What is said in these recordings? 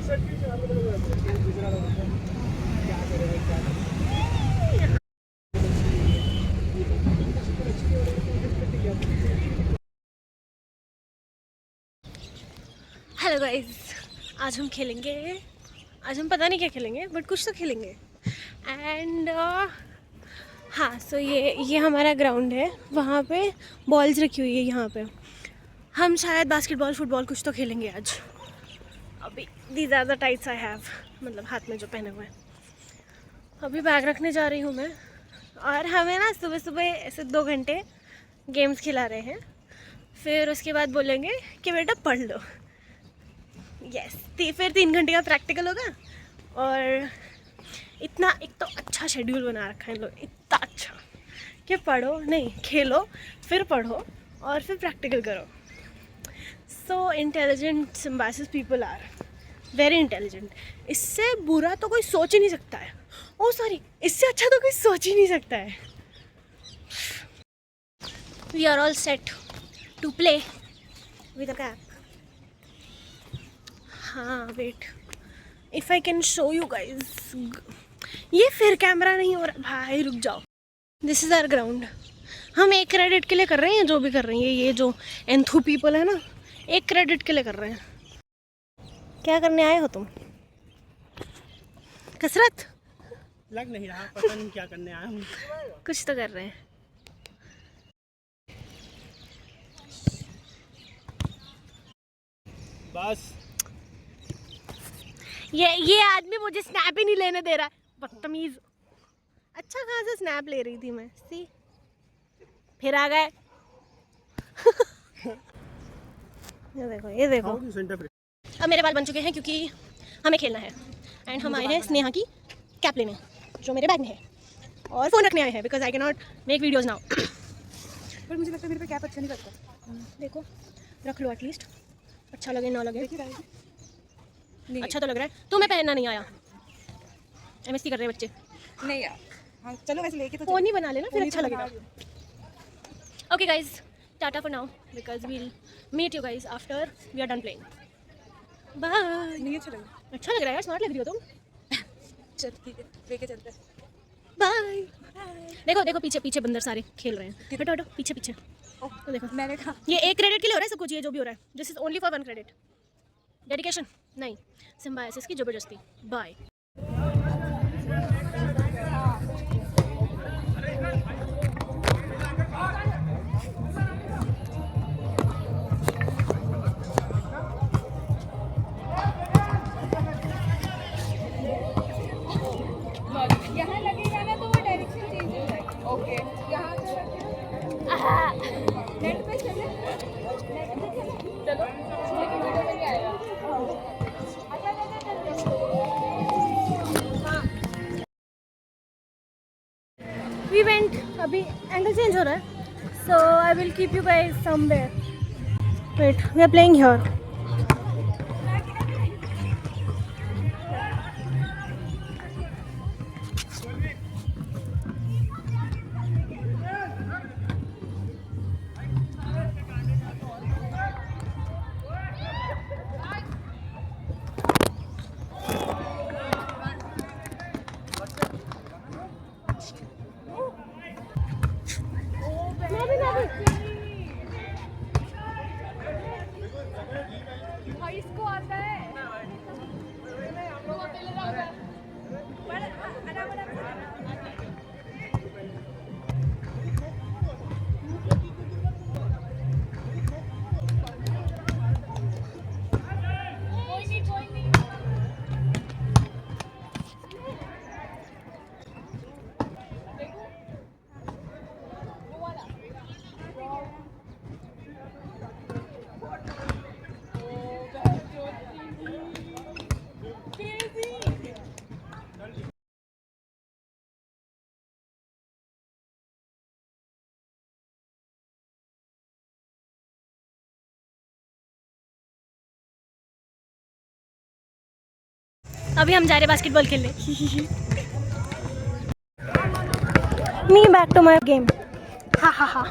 Hello guys, आज हम खेलेंगे। आज हम पता नहीं क्या खेलेंगे, बट कुछ तो खेलेंगे। एंड हाँ, सो ये हमारा ग्राउंड है। वहाँ पे बॉल्स रखी हुई है। यहाँ पे हम शायद बास्केटबॉल, फुटबॉल कुछ तो खेलेंगे आज। अभी these are the tights I have, मतलब हाथ में जो पहने हुए हैं। अभी बैग रखने जा रही हूँ मैं। और हमें ना सुबह सुबह ऐसे 2 घंटे गेम्स खिला रहे हैं। फिर उसके बाद बोलेंगे कि बेटा पढ़ लो। यस, फिर 3 घंटे का प्रैक्टिकल होगा। और इतना एक तो अच्छा शेड्यूल बना रखा है इन लोग, इतना अच्छा कि पढ़ो नहीं, खेलो, फिर पढ़ो और फिर प्रैक्टिकल करो। So intelligent Symbiosis people are very intelligent. इससे बुरा तो कोई सोच ही नहीं सकता है। ओ सॉरी, इससे अच्छा तो कोई सोच ही नहीं सकता है। We are all set to play with a cap. हाँ wait, if I can show you guys. ये फिर कैमरा नहीं हो रहा भाई, रुक जाओ। This is our ground. हम 1 क्रेडिट के लिए कर रहे हैं, जो भी कर रहे हैं। ये जो एंथू पीपल है ना, 1 क्रेडिट के लिए कर रहे हैं। क्या करने आए हो तुम? कसरत लग नहीं रहा, पता नहीं क्या करने आया हूँ। कुछ तो कर रहे हैं। बस ये आदमी मुझे स्नैप ही नहीं लेने दे रहा है, बदतमीज। अच्छा खासा स्नैप ले रही थी मैं। सी, फिर आ गए। ये देखो, ये देखो। अब मेरे बाल बन चुके हैं क्योंकि हमें खेलना है। एंड हम आए हैं स्नेहा की कैप लेने, जो मेरे बैग में है। और फ़ोन रखने आए हैं because I can not make videos now. पर मुझे लगता है मेरे पे कैप अच्छा नहीं लगता। देखो, रख लो एटलीस्ट, अच्छा लगे ना लगे। अच्छा तो लग रहा है। तुम्हें पहनना नहीं आया। एमएससी कर रहे हैं बच्चे। नहीं यार, हाँ चलो वैसे लेके तो फ़ोन ही बना लेना, फिर अच्छा तो लगेगा। Okay guys, tata for now because we'll meet you guys after we are done playing. Bye. नहीं अच्छा लगा। अच्छा लग रहा है यार, स्मार्ट लग रही हो तुम। चल ठीक है, लेके चलते हैं। बाय। देखो देखो, पीछे पीछे बंदर सारे खेल रहे हैं। हटो हटो, पीछे पीछे। तो देखो, मैंने कहा ये 1 क्रेडिट के लिए हो रहा है सब कुछ। ये जो भी हो रहा है, this is only for 1 credit. Dedication नहीं, सिम्बायोसिस की ज़बरदस्ती। बाय। यहाँ लगेगा ना तो वो डायरेक्शन चेंज हो जाएगी। ओके, यहाँ नेट पे चले, नेट पे चले, चलो लेकिन वीडियो में नहीं आएगा। वी वेंट, अभी एंगल चेंज हो रहा है। So I will keep you guys somewhere. Wait, we are playing here. इसको आता है। अभी हम जा रहे हैं बास्केटबॉल खेलने। Me back to my game. Ha ha ha.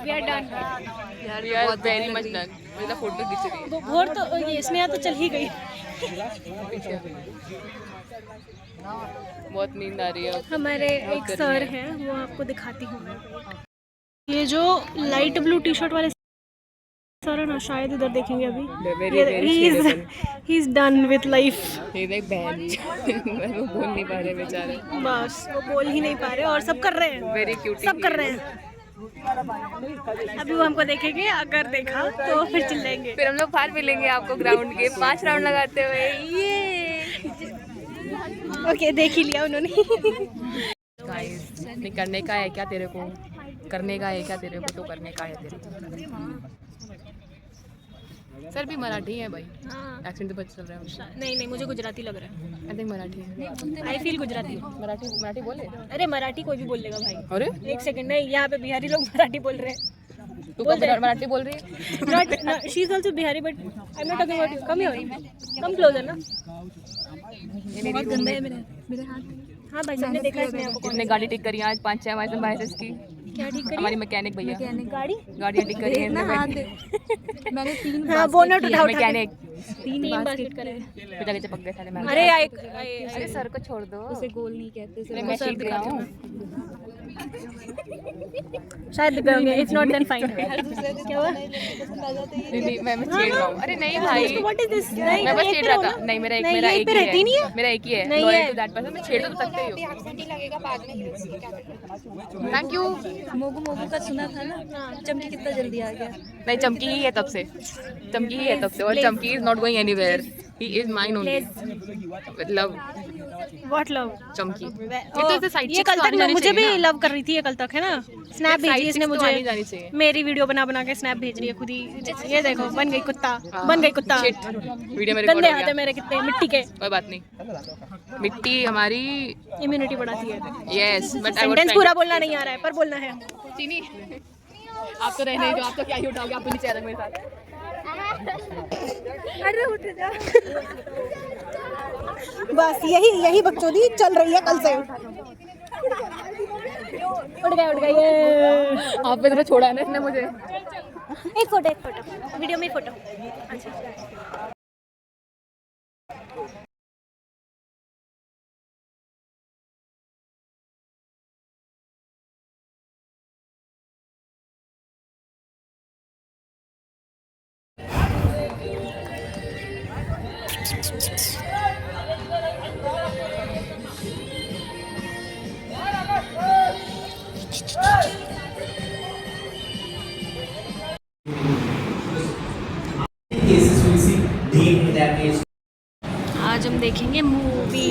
We are done. We are very much done. मेरा फोटो खींच रही है। भोर तो ये स्नेहा तो चल ही गई। बहुत नींद आ रही है अब। हमारे एक सर हैं, वो आपको दिखाती हूँ मैं। ये जो लाइट ब्लू टी शर्ट वाले सर है ना, शायद इधर देखेंगे अभी। He is done with life. ये देख बहन वो बोल नहीं पा रहे बेचारे। बस वो बोल ही नहीं पा रहे और सब कर रहे हैं, वेरी क्यूट। सब कर रहे हैं। अभी वो हमको देखेंगे, अगर देखा तो फिर चिल्लाएंगे। फिर हम लोग बाहर मिलेंगे आपको ग्राउंड के 5 राउंड लगाते हुए। ये ओके, देख ही लिया उन्होंने। गाइस, नहीं करने का है क्या तेरे को? करने का है क्या तेरे को? तो करने का है तेरे को। सर भी मराठी है भाई। एक्सेंट तो बच चल रहा है उनका। नहीं, मुझे गुजराती लग रहा है। आई थिंक मराठी है। I feel Gujarati. मराठी बोले। अरे मराठी कोई भी बोल लेगा भाई। अरे एक सेकंड, नहीं, यहाँ पे बिहारी लोग मराठी बोल रहे हैं। तू मराठी बोल रही है? Not, she is also Bihari, but I'm not talking about you. Come here, come closer ना। बहुत गंदा है मेरे हाथ। हाँ भाई, सबने देखा है इसने आपको। इसने गाड़ी ठीक करी आज 5-6 हमारे बाइसेस की। क्या ठीक करी? हमारी मैकेनिक भैया। गाड़ी ठीक करी है ना हाथ दे। मैंने 3 हाँ, बोनट उठा मैकेनिक। 3 बास्केट करे। पिता के चिपक गए सारे। अरे अरे सर को छोड़ दो। उसे गोल नहीं कहते। मैं सीख रहा हूँ। शायद दिखाऊंगे, इफ नॉट देन फाइन। क्या हुआ? नहीं मैं छेड़ रहा हूँ। अरे नहीं भाई, व्हाट इज दिस? मैं बस छेड़ रहा था। नहीं मेरा एक ही है। मेरा एक ही है। नहीं लॉयल है। To that person. मैं छेड़ तो सकते ही हो। Thank you. मोगू का सुना था ना, चमकी कितना जल्दी आ गया। नहीं चमकी ही है तब से। और चमकी is not going anywhere. He is mine only with love. What love? चमकी। ये कल तक मुझे भी लव कर रही थी, ये कल तक है ना। स्नैप भेजी इसने मुझे, मेरी वीडियो बना के स्नैप भेज रही है खुद ही। ये देखो, बन गई कुत्ता। वीडियो में गंदे हाथ है मेरे कितने मिट्टी के। कोई बात नहीं, मिट्टी हमारी इम्यूनिटी बढ़ाती है। यस बट सेंटेंस पूरा बोलना नहीं आ रहा है, पर बोलना है। चीनी आप तो रहने दो, आप तो क्या ही उठाओगे, आप तो नीचे आ जाओगे मेरे साथ। अरे उठ जा। बस यही बकचोदी चल रही है कल से। उठ गए ये। आप पे तो छोड़ा है ना इसने मुझे। एक फोटो वीडियो में फोटो। अच्छा आज हम देखेंगे मूवी।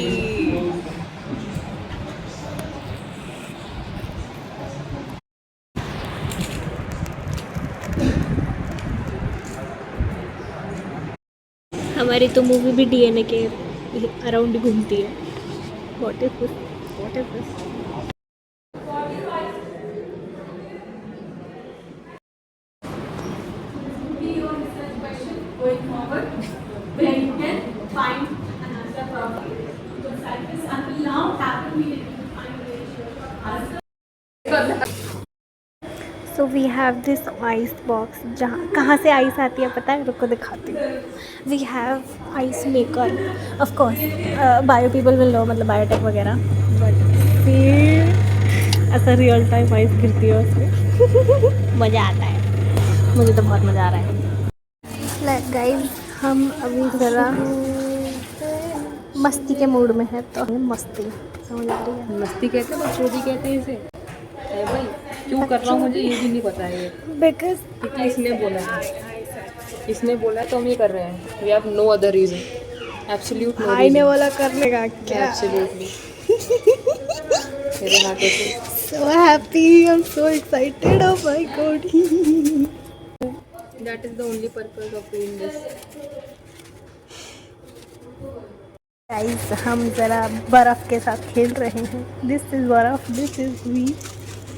हमारी तो मूवी भी डीएनए के अराउंड घूमती है। What is this? So we have this ice box. जहाँ कहाँ से आइस आती है पता है? रुको दिखाती हूँ। We have ice maker of course, bio people will know, मतलब बायोटेक वगैरह। बट फिर ऐसा रियल टाइम आइस गिरती है उसमें। मज़ा आता है, मुझे तो बहुत मज़ा आ रहा है। लाइक गाइस, हम अभी ज़रा मस्ती के मूड में है, तो हमें मस्ती समझ आ रही है। मस्ती कहते हैं, बकचोदी कहते हैं इसे। है भाई, क्यों कर रहा हूँ मुझे ये भी नहीं पता है। बिकॉज क्योंकि इसने बोला है तो हम ये कर रहे हैं। We have no other reason. Absolute no आईने वाला करने का क्या? एब्सोल्युटली। मेरे हाथों से So happy, I'm so excited, oh my god. That is the only purpose of doing this. Guys, हम ज़रा बर्फ़ के साथ खेल रहे हैं। दिस इज़ बर्फ़, this is we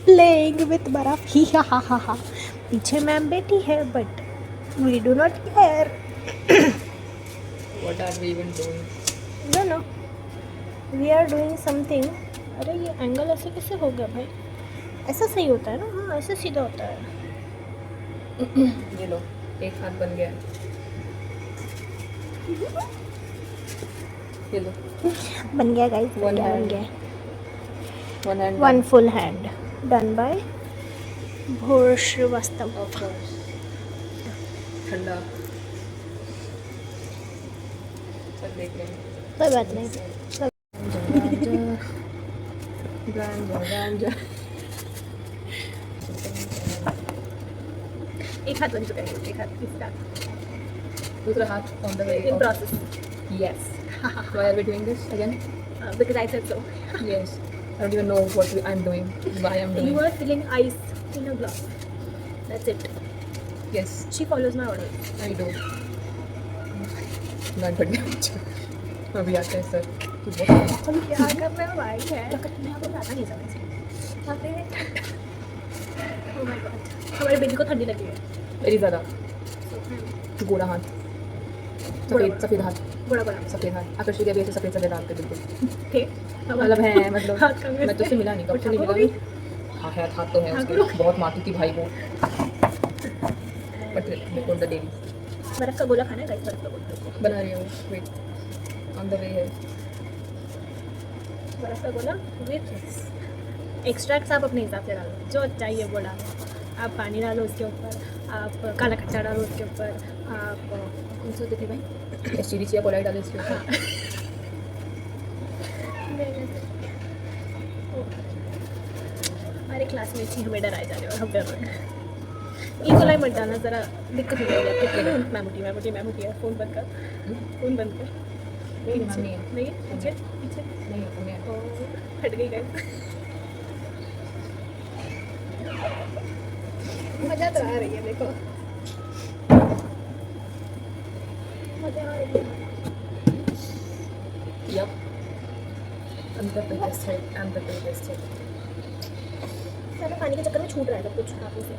playing with बर्फ़। ही हा हा। पीछे मैम बैठी है, but we do not care. What are we even doing? No we are doing something. अरे ये एंगल ऐसे कैसे हो गया भाई? ऐसा सही होता है ना? हाँ, ऐसे सीधा होता है। ये लो, एक हाथ बन गया है। ये लो, बन गया गाइस, One बन hand. गया one hand one full hand done by भोर श्रीवास्तव। Of course. ठंडा सब देख रहे हैं। कोई बात नहीं। गांजा एक हाथ बन चुका है, एक हाथ इसका दूसरा हाथ on the way in process yes why are we doing this again because I said so. yes I don't even know what I'm doing why I'm doing You are filling ice in a glass. That's it. yes She follows my order. I do गांड फट गया मुझे अभी आता है sir हम क्या कर रहे हैं भाई? क्या मैं आपको पता नहीं समझ Oh my god. हमारे बेबी को ठंडी लगी है। वेरी ज़्यादा गोरा हाथ सफ़ेद हाथ बड़ा बड़ा सफ़ेद हाथ आकर्षी के अभी ऐसे सफ़ेद सफ़ेद हाथ पे बिल्कुल थे मतलब है मतलब हाथ का मैं तो उससे मिला नहीं कब से नहीं मिला भी? हाँ है हाथ तो है उसके बहुत मारती थी भाई वो बट द डेली बर्फ का गोला खाना है गाइस, बर्फ का गोला। बना रही हूँ वेट ऑन द वे है बर्फ का गोला विथ एक्सट्रैक्ट्स आप अपने हिसाब से डालो, जो चाहिए वो डालो। आप पानी डालो उसके ऊपर, आप काला कच्चा डालो उसके ऊपर, आप कौन सा देती भाई चिली चिया कोलाई डाले इसके ऊपर हमारे क्लासमेट्स ही हमें डराए जा रहे हो और हम डर रहे हैं। ई कोलाई मत डालना, ज़रा दिक्कत हो जाएगी आपको। मैं मुटी है। फ़ोन बंद कर, फ़ोन बंद कर। नहीं नहीं है नहीं पीछे पीछे नहीं है ओ, हट गई गाइस। मज़ा तो आ रही है, देखो मज़ा आ रही है। Yep. I'm the biggest hit. सारा पानी के चक्कर में छूट रहा है सब कुछ हाथों से।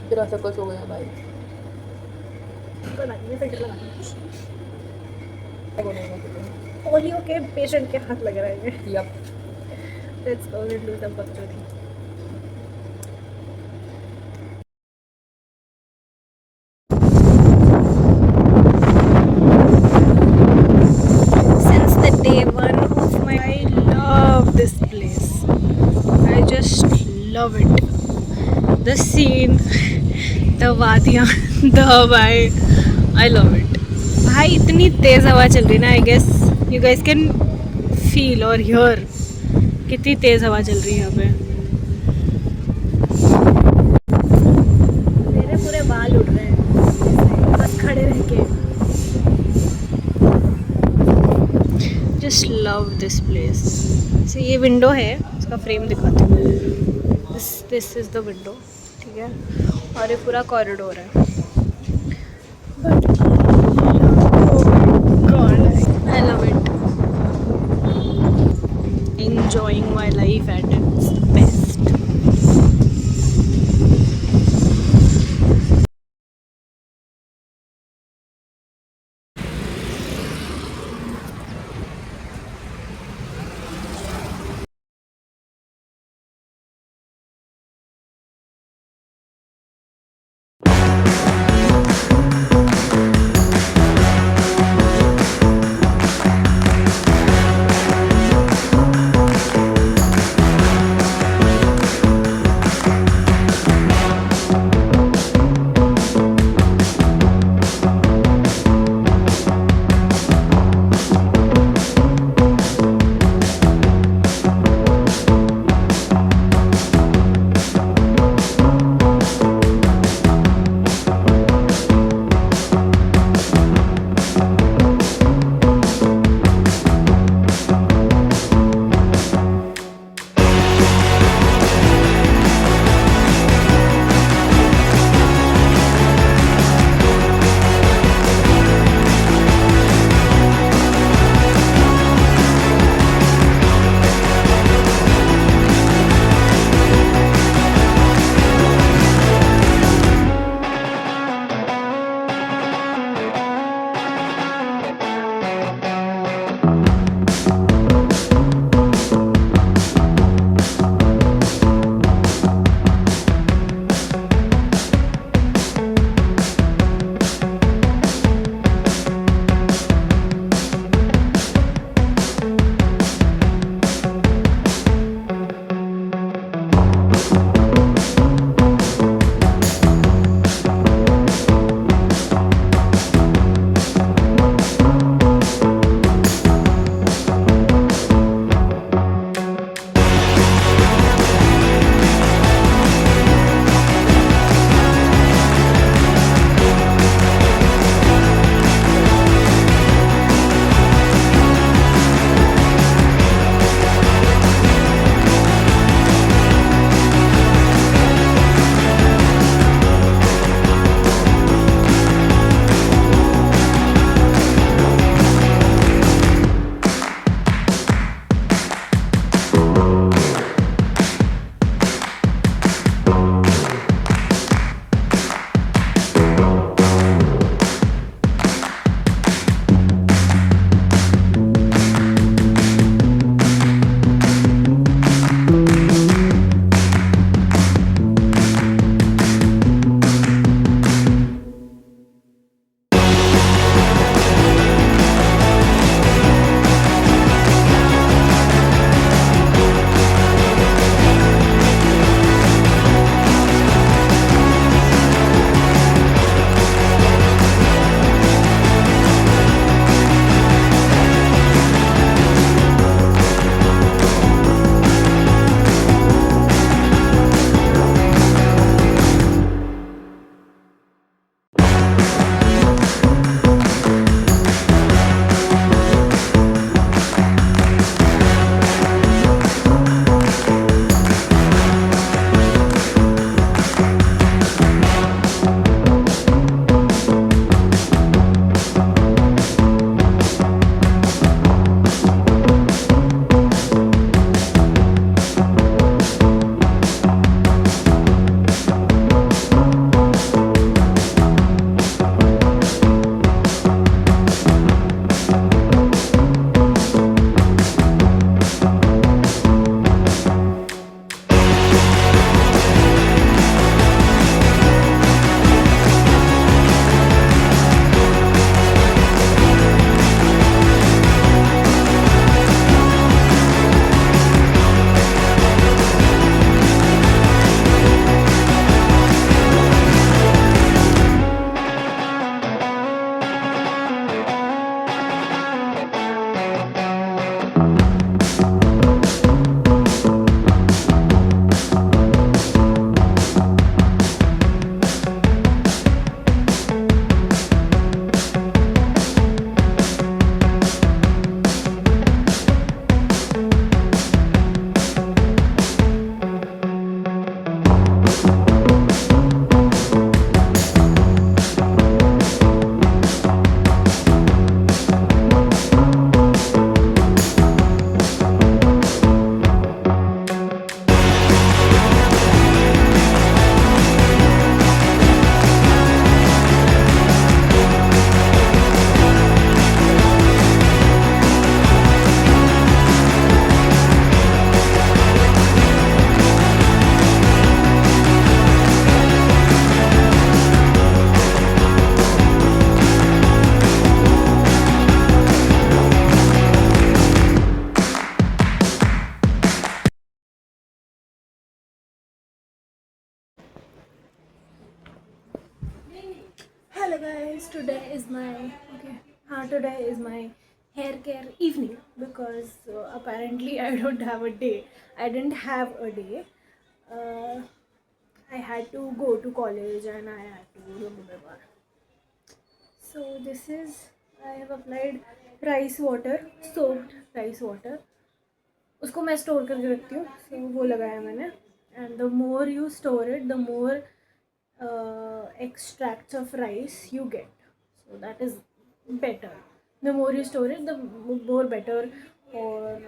तेरा सर्कस हो गया भाई कोई बात नहीं, फिल्टर लगा दूँ। क्या बोलेगा तुझे पोलियो के पेशेंट के हाथ लग रहे हैं। Yup let's go and do some बकचोदी। Since the day one of my, I love this place. I just love it. The scene, the वादियाँ, the हवाएं. I love it. भाई इतनी तेज़ हवा चल रही ना, I guess you guys can feel or hear कितनी तेज़ हवा चल रही है यहाँ पे। मेरे पूरे बाल उड़ रहे हैं बस खड़े रह के। Just love this place. so ये विंडो है, इसका फ्रेम दिखाती हूँ। दिस इज़ द विंडो, ठीक है, और ये पूरा कॉरिडोर है। I love it. Enjoying my life at its best. Hello guys, today is my hair care evening because apparently I don't have a day. I didn't have a day. Uh, I had to go to college and I had to remember. So this is, I have applied rice water, soaked rice water. उसको मैं store करके रखती हूँ, so वो लगाया मैंने. And the more you store it, the more extracts of rice you get, so that is better. The more you store it, the more better, or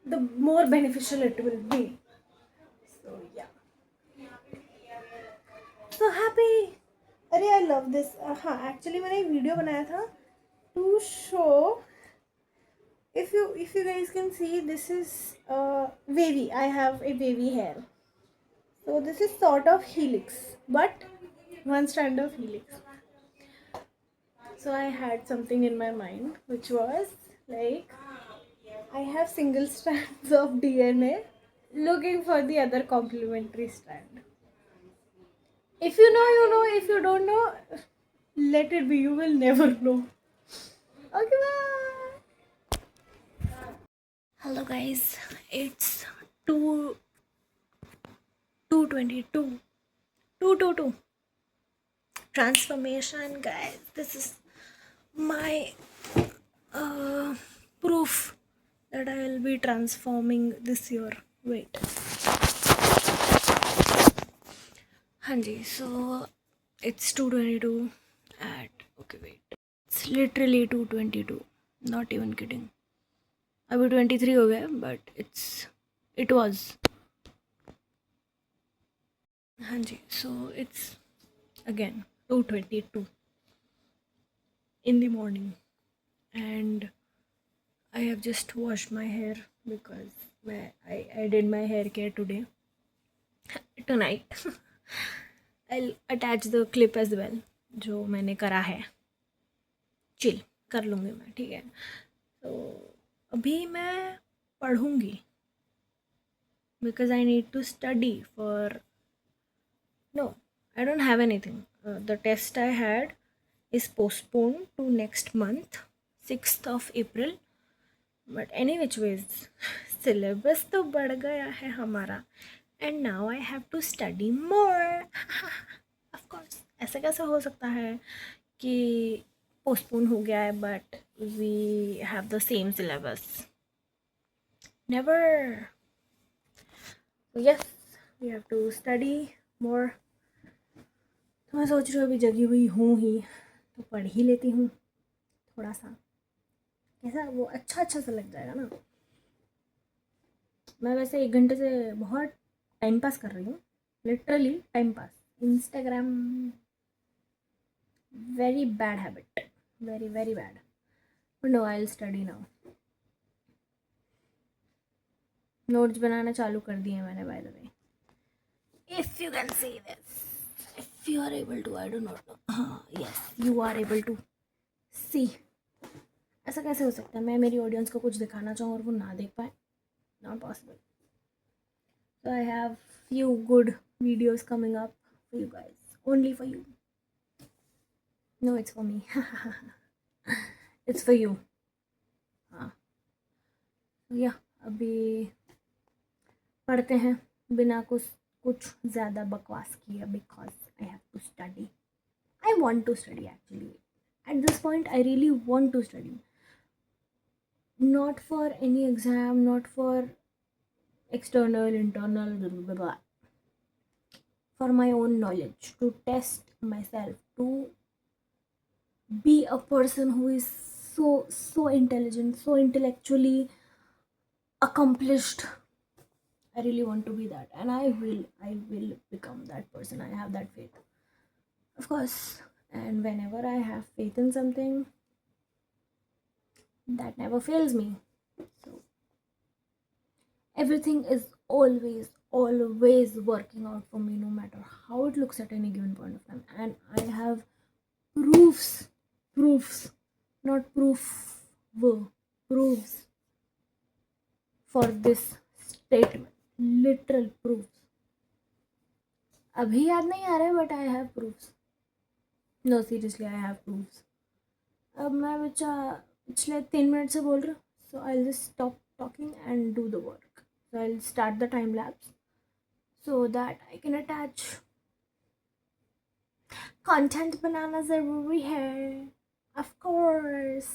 the more beneficial it will be. So yeah, so happy. अरे I love this. हाँ, actually मैंने एक video बनाया था to show, if you guys can see, this is wavy. I have a wavy hair. So this is sort of helix, but one strand of helix. So I had something in my mind, which was like, I have single strands of DNA looking for the other complementary strand. If you know, you know. If you don't know, let it be. You will never know. Okay, bye. Hello guys, it's 2:22. Transformation, guys. This is my proof that I will be transforming this year. Wait. Hanji, so it's 2:22 at, okay, wait. It's literally 2:22. Not even kidding. अभी 23 हो गया, but it was. हाँ जी, so it's again 2:22 in the morning, and I have just washed my hair because I did my hair care today. Tonight I'll attach the clip as well जो मैंने करा है. Chill कर लूँगी मैं, ठीक है. तो अभी मैं पढ़ूँगी because I need to study for, no, I don't have anything. The test I had is postponed to next month, 6th of April. But any which ways, syllabus तो बढ़ गया है हमारा, and now I have to study more. Of course, ऐसा कैसे हो सकता है कि postpone हो गया है but we have the same syllabus? Never. So yes, we have to study more. तो मैं सोच रही हूँ अभी जगी हुई हूँ ही तो पढ़ ही लेती हूँ थोड़ा सा, कैसा वो अच्छा सा लग जाएगा ना. मैं वैसे 1 घंटे से बहुत टाइम पास कर रही हूँ, literally time pass. Instagram, very bad habit, very very bad. But no, I will study now. Notes बनाना चालू कर दिए मैंने, by the way. If you can see this, if you are able to, I do not know. Yes, you are able to see. ऐसा कैसे हो सकता है मैं मेरी ऑडियंस को कुछ दिखाना चाहूँ और वो ना देख पाए? Not possible. So I have few good videos coming up for you guys, only for you. No, it's for me. It's for you. हाँ, या अभी पढ़ते हैं बिना कुछ ज़्यादा बकवास किए, because I have to study. I want to study actually. At this point, I really want to study. Not for any exam, not for external, internal, blah, blah, blah. For my own knowledge, to test myself, to be a person who is so intelligent, so intellectually accomplished. I really want to be that, and I will become that person. I have that faith, of course. And whenever I have faith in something, that never fails me. So everything is always working out for me, no matter how it looks at any given point of time. And I have proofs, not proofs for this statement. Literal proofs. अभी याद नहीं आ रहा है, but I have proofs. No seriously I have proofs. अब मैं बच्चा पिछले 3 minute से बोल रहा हूँ. So I will just stop talking and do the work. So I will start the time lapse so that I can attach. Content बनाना ज़रूरी है, ऑफ कोर्स.